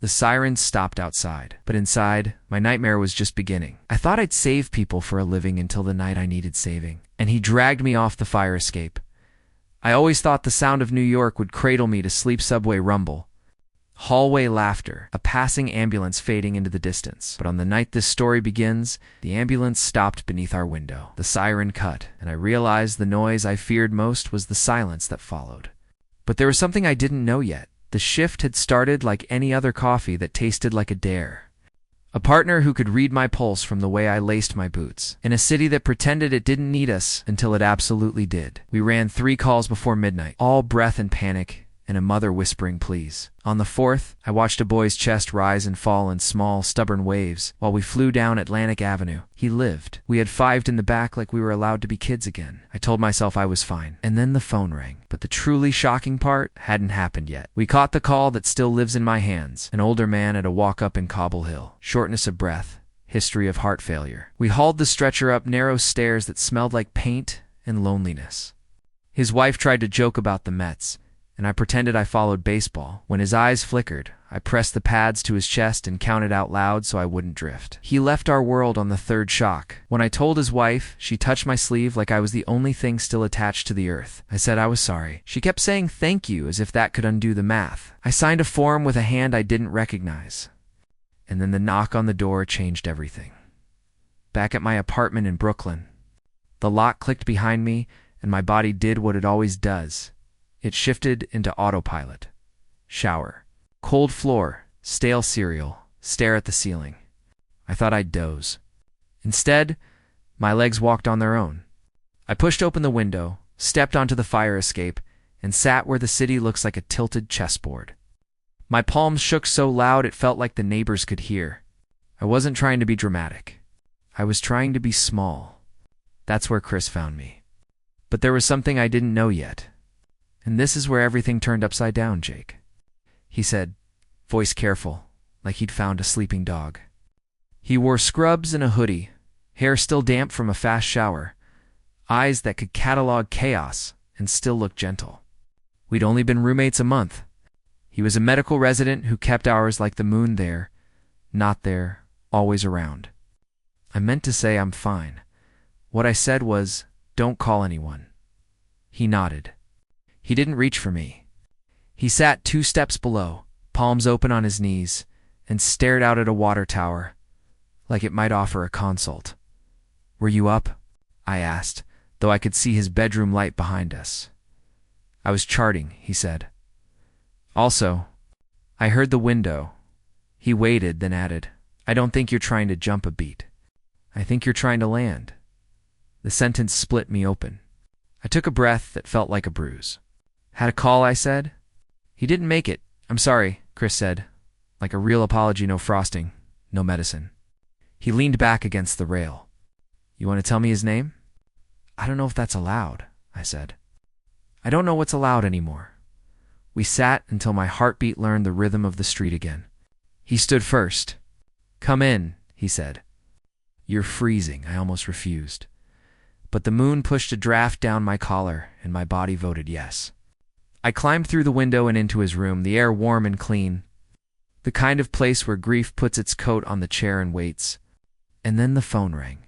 The sirens stopped outside, but inside, my nightmare was just beginning. I thought I'd save people for a living until the night I needed saving, and he dragged me off the fire escape. I always thought the sound of New York would cradle me to sleep. Subway rumble, hallway laughter, a passing ambulance fading into the distance. But on the night this story begins, the ambulance stopped beneath our window. The siren cut, and I realized the noise I feared most was the silence that followed. But there was something I didn't know yet. The shift had started like any other coffee that tasted like a dare. A partner who could read my pulse from the way I laced my boots. In a city that pretended it didn't need us until it absolutely did. We ran 3 calls before midnight, all breath and panic, and a mother whispering please. On the 4th, I watched a boy's chest rise and fall in small, stubborn waves while we flew down Atlantic Avenue. He lived. We had fived in the back like we were allowed to be kids again. I told myself I was fine. And then the phone rang. But the truly shocking part hadn't happened yet. We caught the call that still lives in my hands. An older man at a walk-up in Cobble Hill. Shortness of breath. History of heart failure. We hauled the stretcher up narrow stairs that smelled like paint and loneliness. His wife tried to joke about the Mets, and I pretended I followed baseball. When his eyes flickered, I pressed the pads to his chest and counted out loud so I wouldn't drift. He left our world on the 3rd shock. When I told his wife, she touched my sleeve like I was the only thing still attached to the earth. I said I was sorry. She kept saying thank you as if that could undo the math. I signed a form with a hand I didn't recognize. And then the knock on the door changed everything. Back at my apartment in Brooklyn, the lock clicked behind me and my body did what it always does. It shifted into autopilot. Shower. Cold floor. Stale cereal. Stare at the ceiling. I thought I'd doze. Instead, my legs walked on their own. I pushed open the window, stepped onto the fire escape, and sat where the city looks like a tilted chessboard. My palms shook so loud it felt like the neighbors could hear. I wasn't trying to be dramatic. I was trying to be small. That's where Chris found me. But there was something I didn't know yet. And this is where everything turned upside down, Jake. He said, voice careful, like he'd found a sleeping dog. He wore scrubs and a hoodie, hair still damp from a fast shower, eyes that could catalog chaos and still look gentle. We'd only been roommates a month. He was a medical resident who kept hours like the moon there, not there, always around. I meant to say I'm fine. What I said was, don't call anyone. He nodded. He didn't reach for me. He sat 2 steps below, palms open on his knees, and stared out at a water tower, like it might offer a consult. Were you up? I asked, though I could see his bedroom light behind us. I was charting, he said. Also, I heard the window. He waited, then added, I don't think you're trying to jump a beat. I think you're trying to land. The sentence split me open. I took a breath that felt like a bruise. Had a call, I said. He didn't make it. I'm sorry, Chris said. Like a real apology, no frosting, no medicine. He leaned back against the rail. You want to tell me his name? I don't know if that's allowed, I said. I don't know what's allowed anymore. We sat until my heartbeat learned the rhythm of the street again. He stood first. Come in, he said. You're freezing, I almost refused. But the moon pushed a draft down my collar, and my body voted yes. I climbed through the window and into his room, the air warm and clean. The kind of place where grief puts its coat on the chair and waits. And then the phone rang.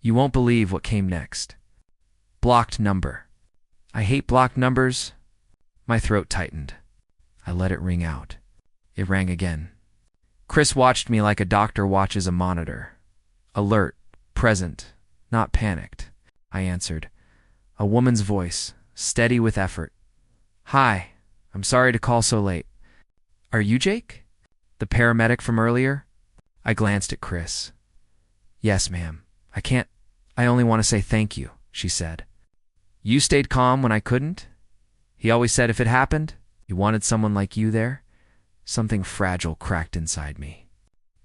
You won't believe what came next. Blocked number. I hate blocked numbers. My throat tightened. I let it ring out. It rang again. Chris watched me like a doctor watches a monitor. Alert, present, not panicked. I answered. A woman's voice, steady with effort. Hi, I'm sorry to call so late. Are you Jake? The paramedic from earlier? I glanced at Chris. Yes, ma'am. I only want to say thank you, she said. You stayed calm when I couldn't? He always said if it happened, he wanted someone like you there. Something fragile cracked inside me.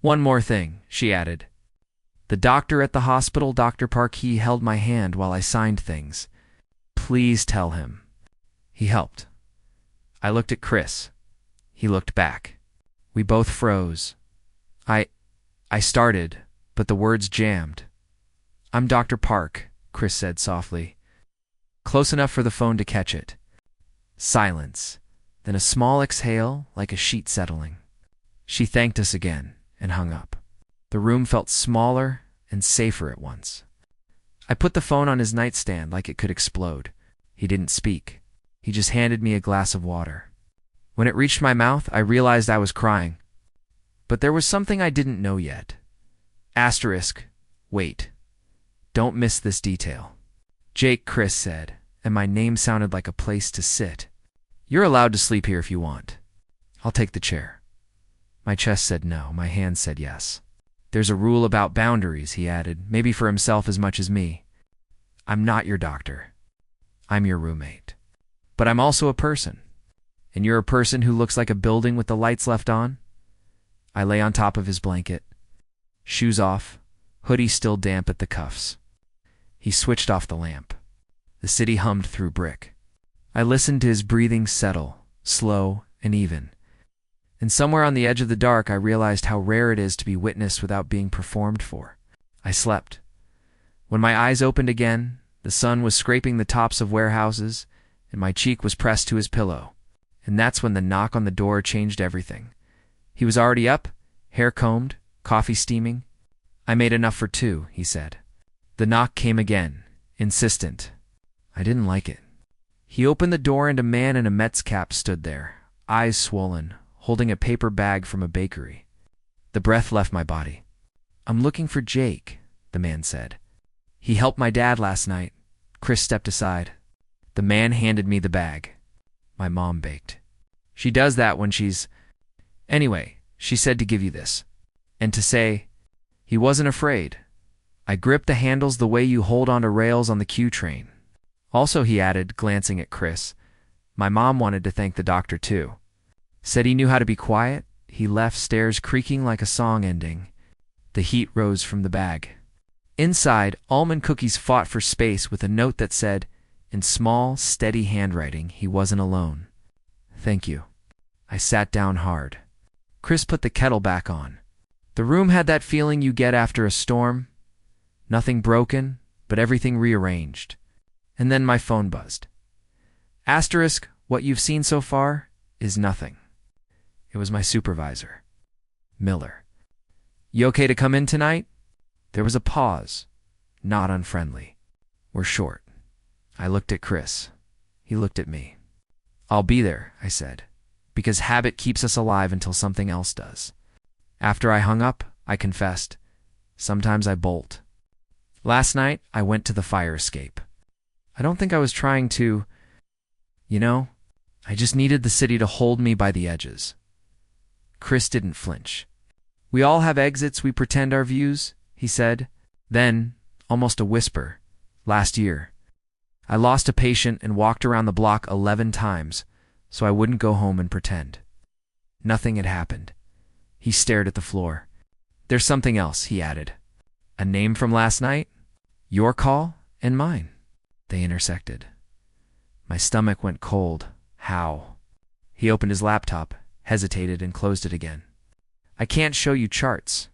One more thing, she added. The doctor at the hospital, Dr. Parkey, held my hand while I signed things. Please tell him. He helped. I looked at Chris. He looked back. We both froze. I started, but the words jammed. I'm Dr. Park, Chris said softly. Close enough for the phone to catch it. Silence, then a small exhale like a sheet settling. She thanked us again and hung up. The room felt smaller and safer at once. I put the phone on his nightstand like it could explode. He didn't speak. He just handed me a glass of water. When it reached my mouth, I realized I was crying. But there was something I didn't know yet. Asterisk, wait. Don't miss this detail. Jake, Chris said, and my name sounded like a place to sit. You're allowed to sleep here if you want. I'll take the chair. My chest said no, my hands said yes. There's a rule about boundaries, he added, maybe for himself as much as me. I'm not your doctor. I'm your roommate. But I'm also a person. And you're a person who looks like a building with the lights left on? I lay on top of his blanket. Shoes off, hoodie still damp at the cuffs. He switched off the lamp. The city hummed through brick. I listened to his breathing settle, slow and even. And somewhere on the edge of the dark, I realized how rare it is to be witnessed without being performed for. I slept. When my eyes opened again, the sun was scraping the tops of warehouses, and my cheek was pressed to his pillow. And that's when the knock on the door changed everything. He was already up, hair combed, coffee steaming. I made enough for two, he said. The knock came again, insistent. I didn't like it. He opened the door and a man in a Mets cap stood there, eyes swollen, holding a paper bag from a bakery. The breath left my body. I'm looking for Jake, the man said. He helped my dad last night. Chris stepped aside. The man handed me the bag. My mom baked. She does that when she's... Anyway, she said to give you this. And to say, he wasn't afraid. I gripped the handles the way you hold onto rails on the Q train. Also, he added, glancing at Chris, my mom wanted to thank the doctor too. Said he knew how to be quiet. He left stairs creaking like a song ending. The heat rose from the bag. Inside, almond cookies fought for space with a note that said, in small, steady handwriting, he wasn't alone. Thank you. I sat down hard. Chris put the kettle back on. The room had that feeling you get after a storm. Nothing broken, but everything rearranged. And then my phone buzzed. Asterisk, what you've seen so far is nothing. It was my supervisor, Miller. You okay to come in tonight? There was a pause, not unfriendly. We're short. I looked at Chris. He looked at me. I'll be there, I said, because habit keeps us alive until something else does. After I hung up, I confessed. Sometimes I bolt. Last night, I went to the fire escape. I don't think I was trying to... I just needed the city to hold me by the edges. Chris didn't flinch. We all have exits we pretend are views, he said. Then, almost a whisper, last year, I lost a patient and walked around the block 11 times so I wouldn't go home and pretend. Nothing had happened. He stared at the floor. There's something else, he added. A name from last night? Your call and mine. They intersected. My stomach went cold. How? He opened his laptop, hesitated, and closed it again. I can't show you charts,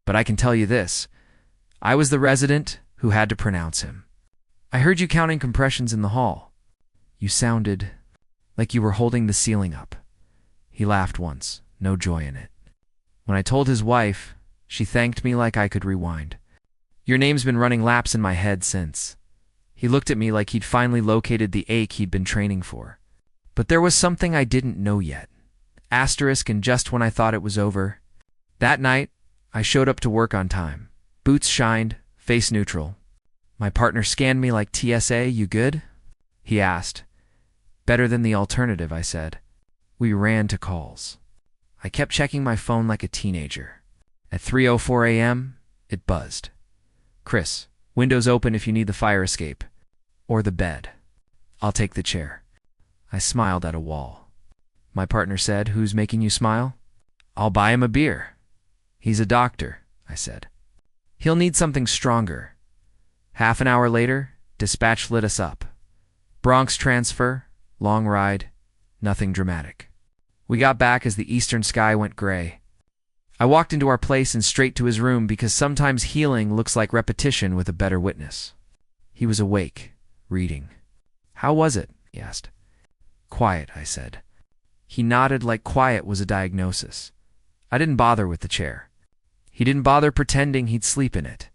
but I can tell you this. I was the resident who had to pronounce him. I heard you counting compressions in the hall. You sounded like you were holding the ceiling up. He laughed once, no joy in it. When I told his wife, she thanked me like I could rewind. Your name's been running laps in my head since. He looked at me like he'd finally located the ache he'd been training for. But there was something I didn't know yet. Asterisk, and just when I thought it was over. That night, I showed up to work on time. Boots shined, face neutral. My partner scanned me like TSA, you good? He asked. Better than the alternative, I said. We ran to calls. I kept checking my phone like a teenager. At 3:04 a.m., it buzzed. Chris, windows open if you need the fire escape. Or the bed. I'll take the chair. I smiled at a wall. My partner said, who's making you smile? I'll buy him a beer. He's a doctor, I said. He'll need something stronger. Half an hour later, dispatch lit us up. Bronx transfer, long ride, nothing dramatic. We got back as the eastern sky went gray. I walked into our place and straight to his room because sometimes healing looks like repetition with a better witness. He was awake, reading. How was it? He asked. Quiet, I said. He nodded like quiet was a diagnosis. I didn't bother with the chair. He didn't bother pretending he'd sleep in it.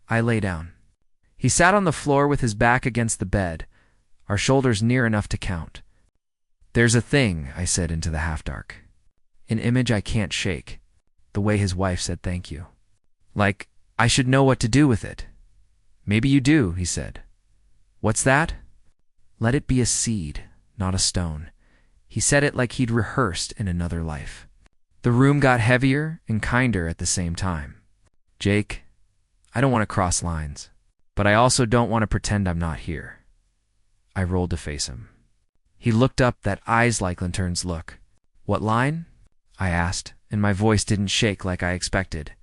I lay down. He sat on the floor with his back against the bed, our shoulders near enough to count. "There's a thing," I said into the half-dark. An image I can't shake. The way his wife said thank you. Like, I should know what to do with it. "Maybe you do," he said. "What's that?" "Let it be a seed, not a stone." He said it like he'd rehearsed in another life. The room got heavier and kinder at the same time. "Jake, I don't want to cross lines, but I also don't want to pretend I'm not here." I rolled to face him. He looked up, that eyes like lanterns look. "What line?" I asked, and my voice didn't shake like I expected.